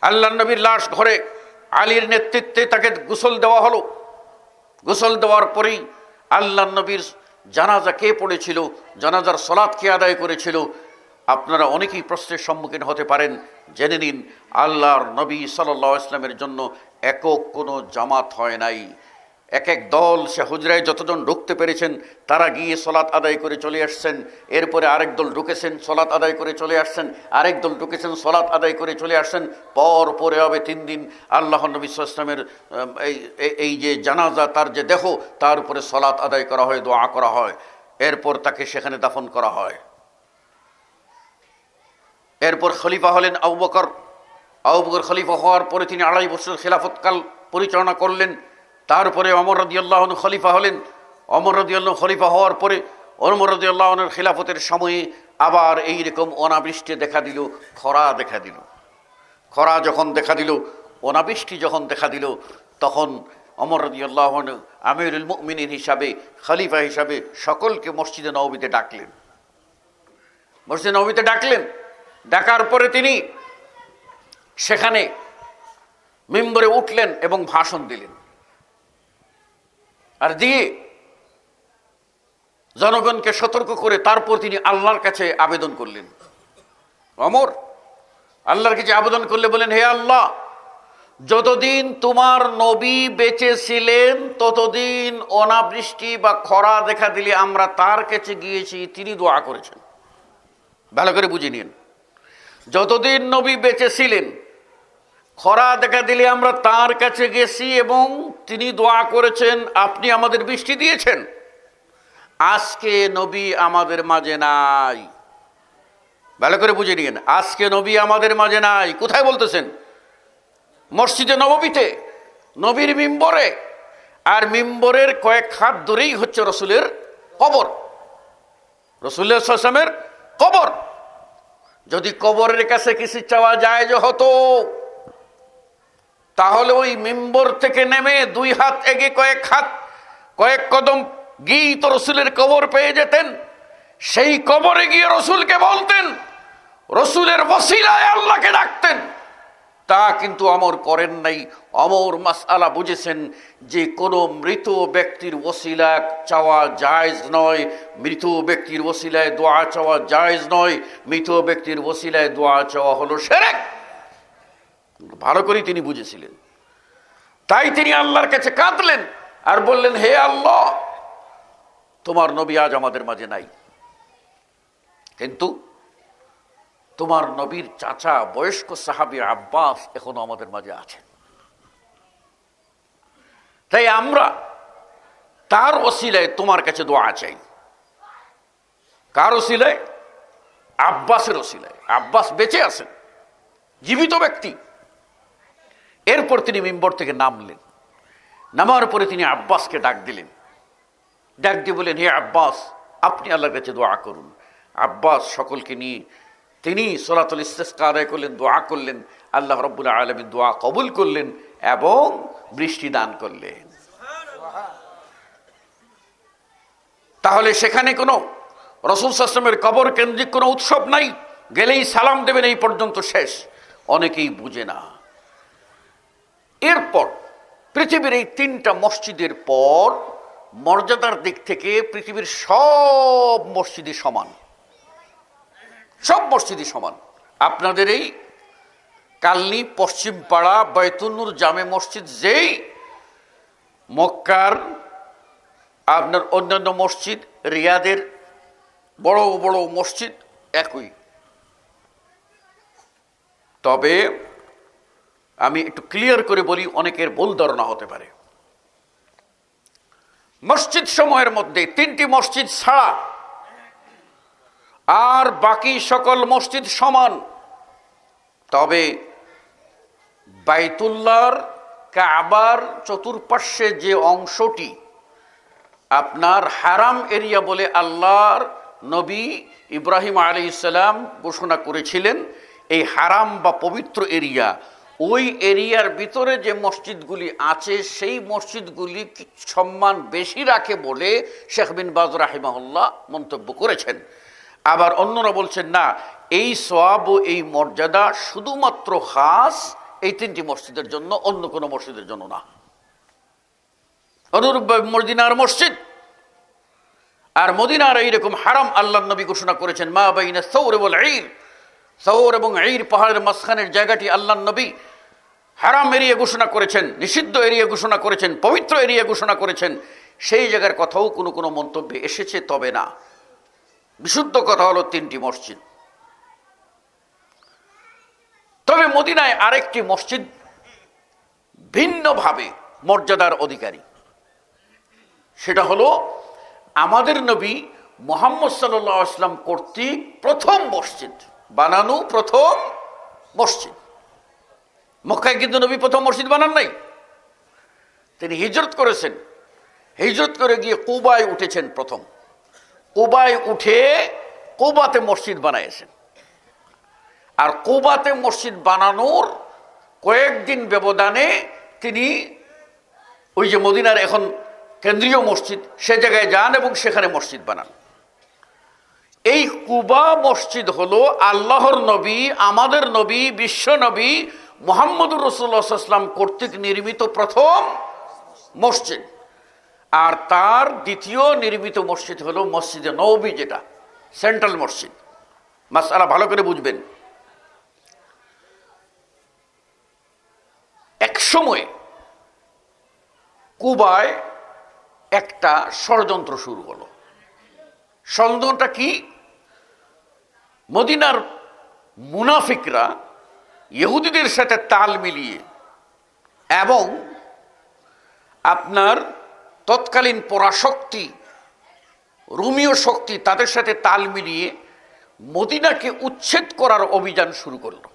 আল্লাহ নবীর লাশ ঘরে আলীর নেতৃত্বে তাকে গোসল দেওয়া হলো। গোসল দেওয়ার পরেই আল্লাহ নবীর জানাজা কে পড়েছিল, জানাজার সলাৎ কে আদায় করেছিল, আপনারা অনেকেই প্রশ্নের সম্মুখীন হতে পারেন। জেনে নিন, আল্লাহর নবী সাল্লাল্লাহু আলাইহি ওয়াসাল্লামের জন্য একক কোনো জামাত হয় নাই। এক এক দল সে হুজরায় যতজন ঢুকতে পেরেছেন তারা গিয়ে সলাৎ আদায় করে চলে আসছেন। এরপরে আরেক দল ঢুকেছেন, সলাৎ আদায় করে চলে আসছেন। আরেক দল ঢুকেছেন, সলাৎ আদায় করে চলে আসছেন। পরে হবে 3 দিন আল্লাহ নবী সাল্লাল্লাহু আলাইহি ওয়াসাল্লামের এই যে জানাজা, তার যে দেহ, তার উপরে সলাৎ আদায় করা হয়, দোয়া করা হয়। এরপর তাকে সেখানে দাফন করা হয়। এরপর খলিফা হলেন আবু বকর। আবু বকর খলিফা হওয়ার পরে তিনি 2.5 বছর খেলাফতকাল পরিচালনা করলেন। তারপরে ওমর রাদিয়াল্লাহু আনহু খলিফা হলেন। ওমর রাদিয়াল্লাহু আনহু খলিফা হওয়ার পরে ওমর রাদিয়াল্লাহু আনহুর খেলাফতের সময়ে আবার এইরকম অনাবৃষ্টি দেখা দিল, খরা দেখা দিল। খরা যখন দেখা দিল, অনাবৃষ্টি যখন দেখা দিল, তখন ওমর রাদিয়াল্লাহু আনহু আমিরুল মুমিনিন হিসাবে, খলিফা হিসাবে সকলকে মসজিদে নববীতে ডাকলেন। মসজিদে নববীতে ডাকলেন। ডাকার পরে তিনি সেখানে মিম্বরে উঠলেন এবং ভাষণ দিলেন। আর দিয়ে জনগণকে সতর্ক করে তারপর তিনি আল্লাহর কাছে আবেদন করলেন। ওমর আল্লাহর কাছে আবেদন করলে বলেন, হে আল্লাহ, যতদিন তোমার নবী বেঁচে ছিলেন ততদিন অনাবৃষ্টি বা খরা দেখা দিলে আমরা তার কাছে গিয়েছি, তিনি দোয়া করেছেন। ভালো করে বুঝে নিন, যতদিন নবী বেঁচে ছিলেন খরা দেখা দিলে আমরা তার কাছে গেছি এবং তিনি দোয়া করেছেন, আপনি আমাদের বৃষ্টি দিয়েছেন। আজকে নবী আমাদের মাঝে নাই। ভালো করে বুঝে নিন, আজকে নবী আমাদের মাঝে নাই। কোথায় বলতেছেন? মসজিদে নববীতে, নবীর মিম্বরে। আর মিম্বরের কয়েক হাত দূরেই হচ্ছে রসুলের কবর, রাসূলুল্লাহ সাল্লাল্লাহু আলাইহি ওয়াসাল্লামের কবর। যদি কবরের কাছে কিছু চাওয়া যায় যে হতো, তাহলে ওই মিম্বর থেকে নেমে 2 হাত এগিয়ে কয়েক কদম গিয়ে তো রসুলের কবর পেয়ে যেতেন। সেই কবরে গিয়ে রসুলকে বলতেন, রসুলের ওসিলায় আল্লাহকে ডাকতেন। তা কিন্তু আমর করেন নাই। আমর মাসআলা বুঝেছেন যে কোনো মৃত ব্যক্তির ওসিলা চাওয়া জায়েজ নয়, মৃত ব্যক্তির ওসিলায় দোয়া চাওয়া জায়েজ নয়, মৃত ব্যক্তির ওসিলায় দোয়া চাওয়া হলো শিরক। ভালো করে তিনি বুঝেছিলেন। তাই তিনি আল্লাহর কাছে কাঁদলেন আর বললেন, হে আল্লাহ, তোমার নবী আজ আমাদের মাঝে নাই, কিন্তু তোমার নবীর চাচা বয়স্ক সাহাবী আব্বাস এখনো আমাদের মাঝে আছেন। তাই আমরা তার ওসিলায় তোমার কাছে দোয়া চাই। কার ওসিলায়? আব্বাসের ওসিলায়। আব্বাস বেঁচে আছেন, জীবিত ব্যক্তি। এরপর তিনি মিম্বর থেকে নামলেন। নামার পরে তিনি আব্বাসকে ডাক দিলেন। ডাক দিয়ে বলেন, হে আব্বাস, আপনি আল্লাহর কাছে দোয়া করুন। আব্বাস সকলকে নিয়ে তিনি সলাতুল ইস্তিসকা আদায় করলেন, দোয়া করলেন। আল্লাহ রাব্বুল আলামিন দোয়া কবুল করলেন এবং বৃষ্টি দান করলেন। তাহলে সেখানে কোনো রাসূল সাল্লাল্লাহু আলাইহি ওয়াসাল্লামের কবর কেন্দ্রিক কোনো উৎসব নাই, গেলেই সালাম দেবেন, এই পর্যন্ত শেষ। অনেকেই বুঝে না। এরপর পৃথিবীর এই 3টা মসজিদের পর মর্যাদার দিক থেকে পৃথিবীর সব মসজিদই সমান, সব মসজিদই সমান। আপনাদের এই কালনি পশ্চিম পাড়া বাইতুন নূর জামে মসজিদ, যেই মক্কার আপনার অন্যান্য মসজিদ, রিয়াদের বড় বড় মসজিদ একই। তবে আমি একটু ক্লিয়ার করে বলি, অনেকের ভুল ধারণা হতে পারে। মসজিদ সমূহের মধ্যে 3টি মসজিদ ছাড়া আর বাকি সকল মসজিদ সমান। তবে বাইতুল্লাহর কাবার চতুর্পার্শ্বে যে অংশটি আপনার হারাম এরিয়া বলে আল্লাহর নবী ইব্রাহিম আলাইহিস সালাম ঘোষণা করেছিলেন, এই হারাম বা পবিত্র এরিয়া, ওই এরিয়ার ভিতরে যে মসজিদগুলি আছে সেই মসজিদগুলি সম্মান বেশি রাখে বলে শেখ বিন বাজ রাহিমাহুল্লাহ মন্তব্য করেছেন। আবার অন্যরা বলছেন না, এই সওয়াব ও এই মর্যাদা শুধুমাত্র খাস এই 3টি মসজিদের জন্য, অন্য কোনো মসজিদের জন্য না। অনুরূপভাবে মদিনার মসজিদ আর মদিনার এইরকম হারাম আল্লাহর নবী ঘোষণা করেছেন, মা বাইনা সৌর ওয়াল ঈর, সৌর এবং ঈর পাহাড়ের মাঝখানের জায়গাটি আল্লাহর নবী হারাম এরিয়া ঘোষণা করেছেন, নিষিদ্ধ এরিয়া ঘোষণা করেছেন, পবিত্র এরিয়া ঘোষণা করেছেন। সেই জায়গার কথাও কোনো কোনো মন্তব্যে এসেছে, তবে না। বিশুদ্ধ কথা হলো 3টি মসজিদ। তবে মদিনায় আরেকটি মসজিদ ভিন্নভাবে মর্যাদার অধিকারী। সেটা হলো আমাদের নবী মুহাম্মদ সাল্লাল্লাহু আলাইহি ওয়াসাল্লাম কর্তৃক প্রথম মসজিদ বানানো, প্রথম মসজিদ। মক্কায় কিন্তু নবী প্রথম মসজিদ বানান নাই, তিনি হিজরত করেছেন। হিজরত করে গিয়ে কুবায় উঠেছেন প্রথম। কুবায় উঠে কুবাতে মসজিদ বানাইছেন। আর কুবাতে মসজিদ বানানোর কয়েকদিন ব্যবধানে তিনি ওই যে মদিনার এখন কেন্দ্রীয় মসজিদ, সে জায়গায় যান এবং সেখানে মসজিদ বানান। এই কুবা মসজিদ হলো আল্লাহর নবী, আমাদের নবী, বিশ্ব নবী মুহাম্মদুর রাসূলুল্লাহ সাল্লাল্লাহু আলাইহি ওয়াসাল্লাম কর্তৃক নির্মিত প্রথম মসজিদ। আর তার দ্বিতীয় নির্মিত মসজিদ হলো মসজিদে নববী, যেটা সেন্ট্রাল মসজিদ। মাসআলা ভালো করে বুঝবেন। এক সময় কুবায় একটা ষড়যন্ত্র শুরু হলো। ষড়যন্ত্রটা কি? মদিনার মুনাফিকরা ইহুদিদের সাথে তাল মিলিয়ে এবং আপনার তৎকালীন পরাশক্তি রোমীয় শক্তি তাদের সাথে তাল মিলিয়ে মদিনাকে উচ্ছেদ করার অভিযান শুরু করলো।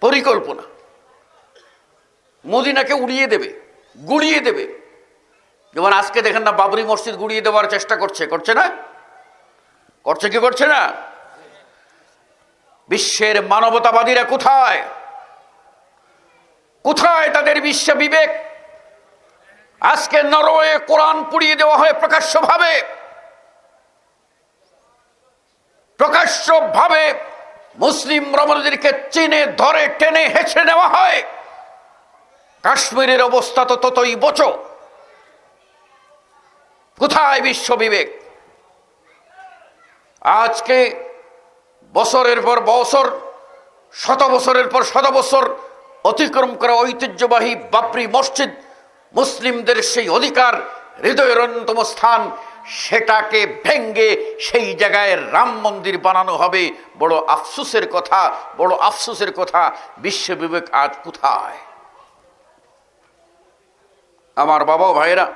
পরিকল্পনা, মদিনাকে উড়িয়ে দেবে, গুড়িয়ে দেবে। যেমন আজকে দেখেন না, বাবরি মসজিদ গুড়িয়ে দেওয়ার চেষ্টা করছে, করছে না? করছে কি করছে না? বিশ্বের মানবতাবাদীরা কোথায়? কোথায় তাদের বিশ্ব বিবেক? আজকে নরওয়ে কোরআন পুড়িয়ে দেওয়া হয় প্রকাশ্যভাবে। প্রকাশ্যভাবে মুসলিম রমণীদেরকে চিনে ধরে টেনে হেঁচড়ে নেওয়া হয়। কাশ্মীরের অবস্থা তো ততই বচো। কোথায় বিশ্ব বিবেক? আজকে বছরের পর বছর, শত বছরের পর শত বছর অতিক্রম করা ঐতিহ্যবাহী বাবরি মসজিদ, মুসলিমদের সেই অধিকার, হৃদয়ের অন্যতম স্থান, সেটাকে ভেঙ্গে সেই জায়গায় রাম মন্দির বানানো হবে। বড় আফসোসের কথা, বড় আফসোসের কথা। বিশ্ব বিবেক আজ কোথায়? আমার বাবা ভাইয়েরা,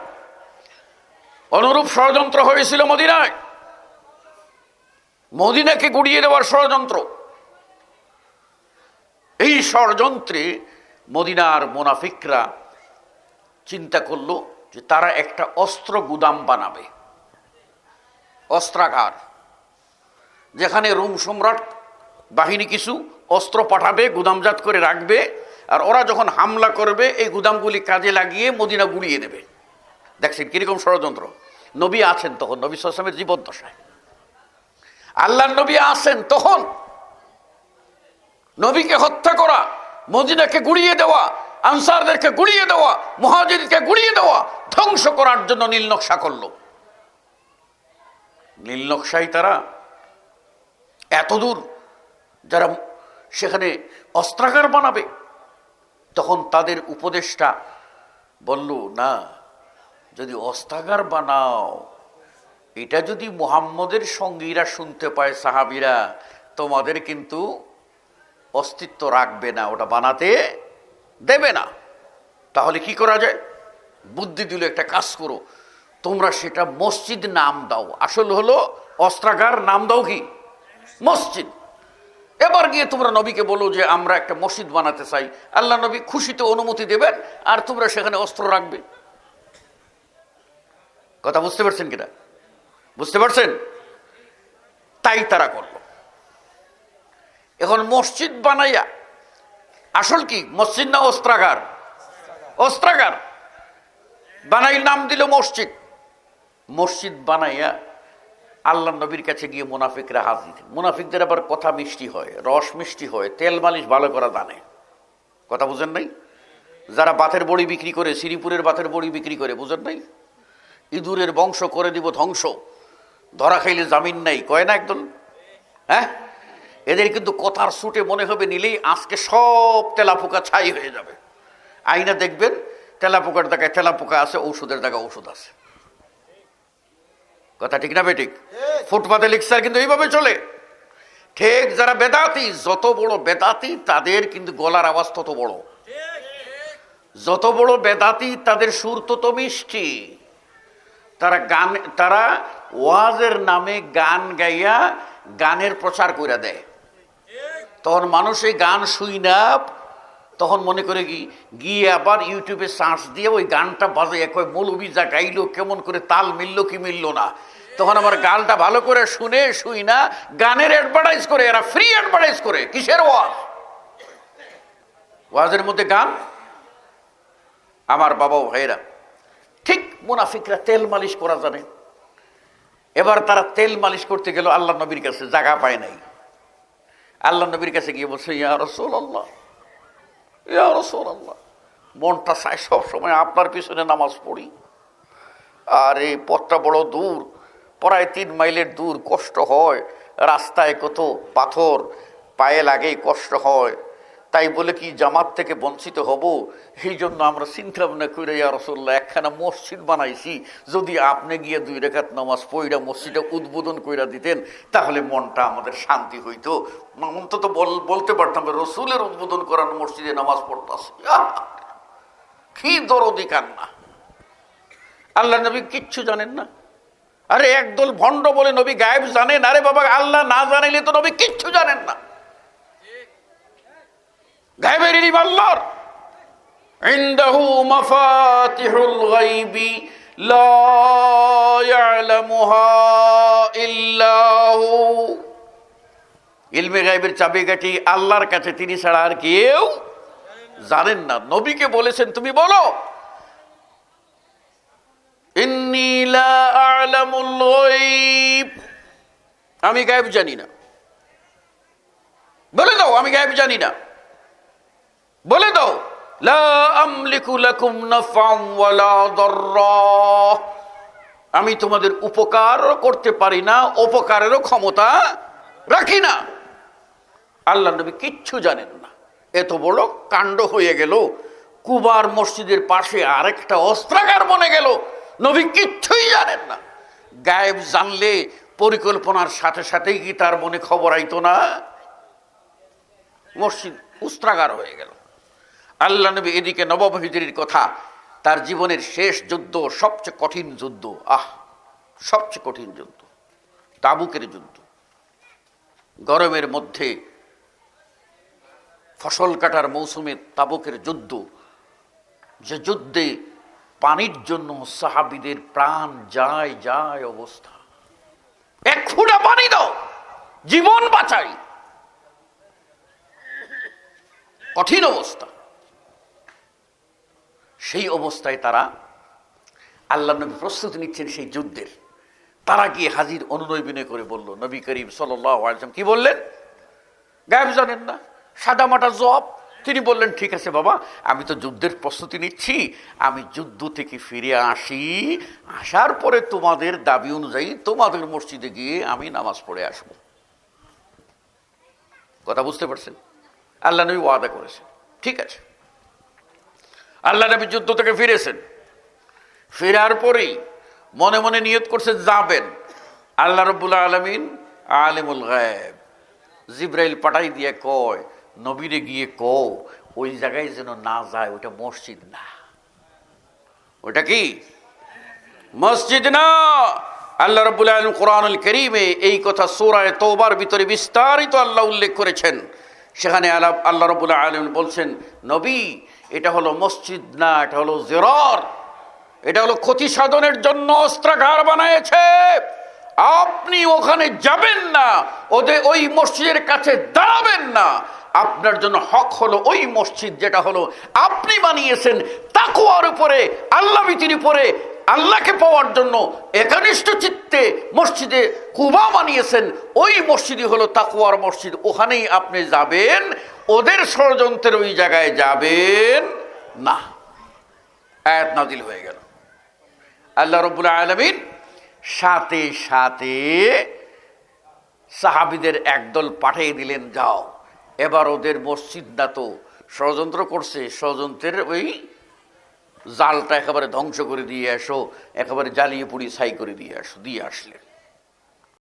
অনুরূপ ষড়যন্ত্র হয়েছিল মদিনায়। মদিনাকে গুড়িয়ে দেওয়ার ষড়যন্ত্র। এই ষড়যন্ত্রে মদিনার মুনাফিকরা চিন্তা করলো যে তারা একটা অস্ত্র গুদাম বানাবে, অস্ত্রাগার, যেখানে রোম সম্রাট বাহিনী কিছু অস্ত্র পাঠাবে, গুদামজাত করে রাখবে, আর ওরা যখন হামলা করবে এই গুদামগুলি কাজে লাগিয়ে মদিনা গুড়িয়ে দেবে। দেখছেন কিরকম ষড়যন্ত্র? নবী আছেন তখন, নবী সাল্লাল্লাহু আলাইহি ওয়াসাল্লামের জীবদ্দশায়। আল্লাহর নবী আছেন তখন। নবীকে হত্যা করা, মদিনাকে গুড়িয়ে দেওয়া, আনসারদেরকে গুড়িয়ে দেওয়া, মুহাজিরকে গুড়িয়ে দেওয়া, ধ্বংস করার জন্য নীল নকশা করলো। নীল নকশাই তারা এতদূর, যারা সেখানে অস্ত্রাগার বানাবে, তখন তাদের উপদেষ্টা বলল, না, যদি অস্ত্রাগার বানাও, এটা যদি মুহাম্মদের সঙ্গীরা শুনতে পায়, সাহাবীরা, তোমাদের কিন্তু অস্তিত্ব রাখবে না, ওটা বানাতে দেবে না। তাহলে কি করা যায়? বুদ্ধি দিল, একটা কাজ করো, তোমরা সেটা মসজিদ নাম দাও। আসল হলো অস্ত্রাগার, নাম দাও কি? মসজিদ। এবার গিয়ে তোমরা নবীকে বলো যে আমরা একটা মসজিদ বানাতে চাই। আল্লাহ নবী খুশিতে অনুমতি দেবেন, আর তোমরা সেখানে অস্ত্র রাখবে। কথা বুঝতে পারছেন কিনা? বুঝতে পারছেন? তাই তারা করলো। এখন মসজিদ বানাইয়া, আসল কি মসজিদ না অস্ত্রাগার? অস্ত্রাগার বানাই, নাম দিল মসজিদ। মসজিদ বানাইয়া আল্লাহ নবীর কাছে গিয়ে মুনাফিকরা হাজির। মুনাফিকদের আবার কথা মিষ্টি হয়, রস মিষ্টি হয়, তেল মালিশ ভালো করা জানে। কথা বুঝেন নাই? যারা বাতের বড়ি বিক্রি করে, শ্রীপুরের বাতের বড়ি বিক্রি করে, বুঝেন নাই? ইঁদুরের বংশ করে দিব ধ্বংস, ধরা খাইলে জামিন নাই, কয় না একদম? হ্যাঁ, এদের কিন্তু কথার ছুটে মনে হবে নিলেই আজকে সব তেলাপোকা ছাই হয়ে যাবে। আইনা দেখবেন তেলাপোকার জায়গায় তেলাপোকা আছে, ঔষধের জায়গায় ঔষধ আছে। কথা ঠিক না বেঠিক? ফুটপাতে লিখছে কিন্তু এইভাবে চলে। ঠিক যারা বেদাতি, যত বড় বেদাতি তাদের কিন্তু গলার আওয়াজ তত বড়, যত বড় বেদাতি তাদের সুর তত মিষ্টি। তারা ওয়াজের নামে গান গাইয়া গানের প্রচার করে দেয়। তখন মানুষ এই গান শুই না, তখন মনে করে গিয়ে আবার ইউটিউবে সার্চ দিয়ে ওই গানটা বাজে, কয় মৌলবি যা গাইলো কেমন করে তাল মিললো কি মিললো না। তখন আমার গানটা ভালো করে শুনে শুই না গানের অ্যাডভার্টাইজ করে, এরা ফ্রি অ্যাডভার্টাইজ করে। কিসের ওয়াজ? ওয়াজের মধ্যে গান। আমার বাবা ভাইরা, ঠিক মুনাফিকরা তেল মালিশ করা জানে। এবার তারা তেল মালিশ করতে গেল আল্লাহ নবীর কাছে, জায়গা পায় নাই। আল্লাহ নবীর কাছে গিয়ে বলছে, ইয়া রাসূলুল্লাহ, ইয়া রাসূলুল্লাহ, মনটা চায় সব সময় আপনার পিছনে নামাজ পড়ি, আর এই পথটা বড় দূর, প্রায় 3 মাইলের দূর, কষ্ট হয়, রাস্তায় কত পাথর, পায়ে লাগে, কষ্ট হয়, তাই বলে কি জামাত থেকে বঞ্চিত হব? এই জন্য আমরা চিন্তা ভাবনা করে ইয়া রাসূলুল্লাহ একখানা মসজিদ বানাইছি, যদি আপনি গিয়ে 2 রাকাত নামাজ পড়া মসজিদটা উদ্বোধন করে দিতেন তাহলে মনটা আমাদের শান্তি হইতো। অন্তত বলতে পারতাম রসুলের উদ্বোধন করানো মসজিদে নামাজ পড়তাছে। কি দরদি কান্না! আল্লাহ নবী কিচ্ছু জানেন না। আরে একদল ভণ্ড বলে নবী গায়েব জানেন। আরে বাবা, আল্লাহ না জানাইলে তো নবী কিচ্ছু জানেন না। গায়েবের ইলম আল্লাহর। ইনদাহু মাফাতিহুল গায়বি লা ইয়ালামুহা ইল্লাহু। ইলমে গায়েবের চাবিকাঠি আল্লাহর কাছে, তিনি ছাড়া আর কেউ জানেন না। নবীকে বলেছেন তুমি বলো, ইন্নী লা আ'লামুল গায়ব, আমি গায়েব জানি না। বলে দাও আমি গায়েব জানি না। বলে দাও লা আমলিকু লাকুম নাফআন ওয়ালা দাররা, আমি তোমাদের উপকারও করতে পারি না, অপকারেরও ক্ষমতা রাখি না। আল্লাহ নবী কিচ্ছু জানেন না। এত বড় কাণ্ড হয়ে গেল, কুবার মসজিদের পাশে আরেকটা অস্ত্রাগার বনে গেল, নবী কিচ্ছুই জানেন না। গায়েব জানলে পরিকল্পনার সাথে সাথেই কি তার মনে খবর আইতো না? মসজিদ অস্ত্রাগার হয়ে গেল। আল্লাহ নবী এদিকে নবম হিজরির কথা, তার জীবনের শেষ যুদ্ধ, সবচেয়ে কঠিন যুদ্ধ, সবচেয়ে কঠিন যুদ্ধ, তাবুকের যুদ্ধ। গরমের মধ্যে ফসল কাটার মৌসুমে তাবুকের যুদ্ধ, যে যুদ্ধে পানির জন্য সাহাবীদের প্রাণ যায় যায় অবস্থা। 1 ফোঁটা পানি দাও, জীবন বাঁচাই, কঠিন অবস্থা। সেই অবস্থায় তারা, আল্লাহ নবী প্রস্তুতি নিচ্ছেন সেই যুদ্ধের। তারা গিয়ে হাজির অনুনয় বিনয় করে বলল, নবী করিম সাল্লাল্লাহু আলাইহি ওয়াসাল্লাম কি বললেন? গায়েব জানেন না, সাদামাটা জবাব। তিনি বললেন, ঠিক আছে বাবা, আমি তো যুদ্ধের প্রস্তুতি নিচ্ছি, আমি যুদ্ধ থেকে ফিরে আসি, আসার পরে তোমাদের দাবি অনুযায়ী তোমাদের মসজিদে গিয়ে আমি নামাজ পড়ে আসব। কথা বুঝতে পারছেন? আল্লাহ নবী ওয়াদা করেছেন, ঠিক আছে। আল্লাহ নবী যুদ্ধ থেকে ফিরেছেন। ফেরার পরেই মনে মনে নিয়ত করছে যাবেন। আল্লাহ রাব্বুল আলামিন আলিমুল গায়ব, জিব্রাইল পাঠাই দিয়ে কয়, নবীরে গিয়ে কও ওই জায়গায় যেন না যায়, ওটা মসজিদ না। ওটা কি মসজিদ না। আল্লাহ রাব্বুল আলামিন কোরআনুল কারীমে এই কথা সূরা তাওবার ভিতরে বিস্তারিত আল্লাহ উল্লেখ করেছেন। সেখানে আল্লাহ রাব্বুল আলামিন বলছেন, নবী এটা হলো মসজিদ না, এটা হলো জিরার, এটা হলো ক্ষতি সাধনের জন্য অস্ত্রাগার বানায়েছে। আপনি ওখানে যাবেন না, ওই মসজিদের কাছে দাঁড়াবেন না। আপনার জন্য হক হলো ওই মসজিদ যেটা হলো আপনি বানিয়েছেন তাকওয়ার উপরে, আল্লাহ ভীতির উপরে, আল্লাহকে পাওয়ার জন্য একনিষ্ঠ চিত্তে মসজিদে কুবা বানিয়েছেন, ওই মসজিদই হলো তাকওয়ার মসজিদ, ওখানেই আপনি যাবেন, ওদের ষড়যন্ত্রের ওই জায়গায় যাবেন না। আয়াত নাজিল হয়ে গেল। আল্লাহ রাব্বুল আলামিন সাথে সাথে সাহাবীদের একদল পাঠিয়ে দিলেন, যাও এবার ওদের মসজিদ না তো ষড়যন্ত্র করছে, ষড়যন্ত্রের ওই জালটা একেবারে ধ্বংস করে দিয়ে আসো, একেবারে জ্বালিয়ে পুড়ি ছাই করে দিয়ে আসো। দিয়ে আসলেন।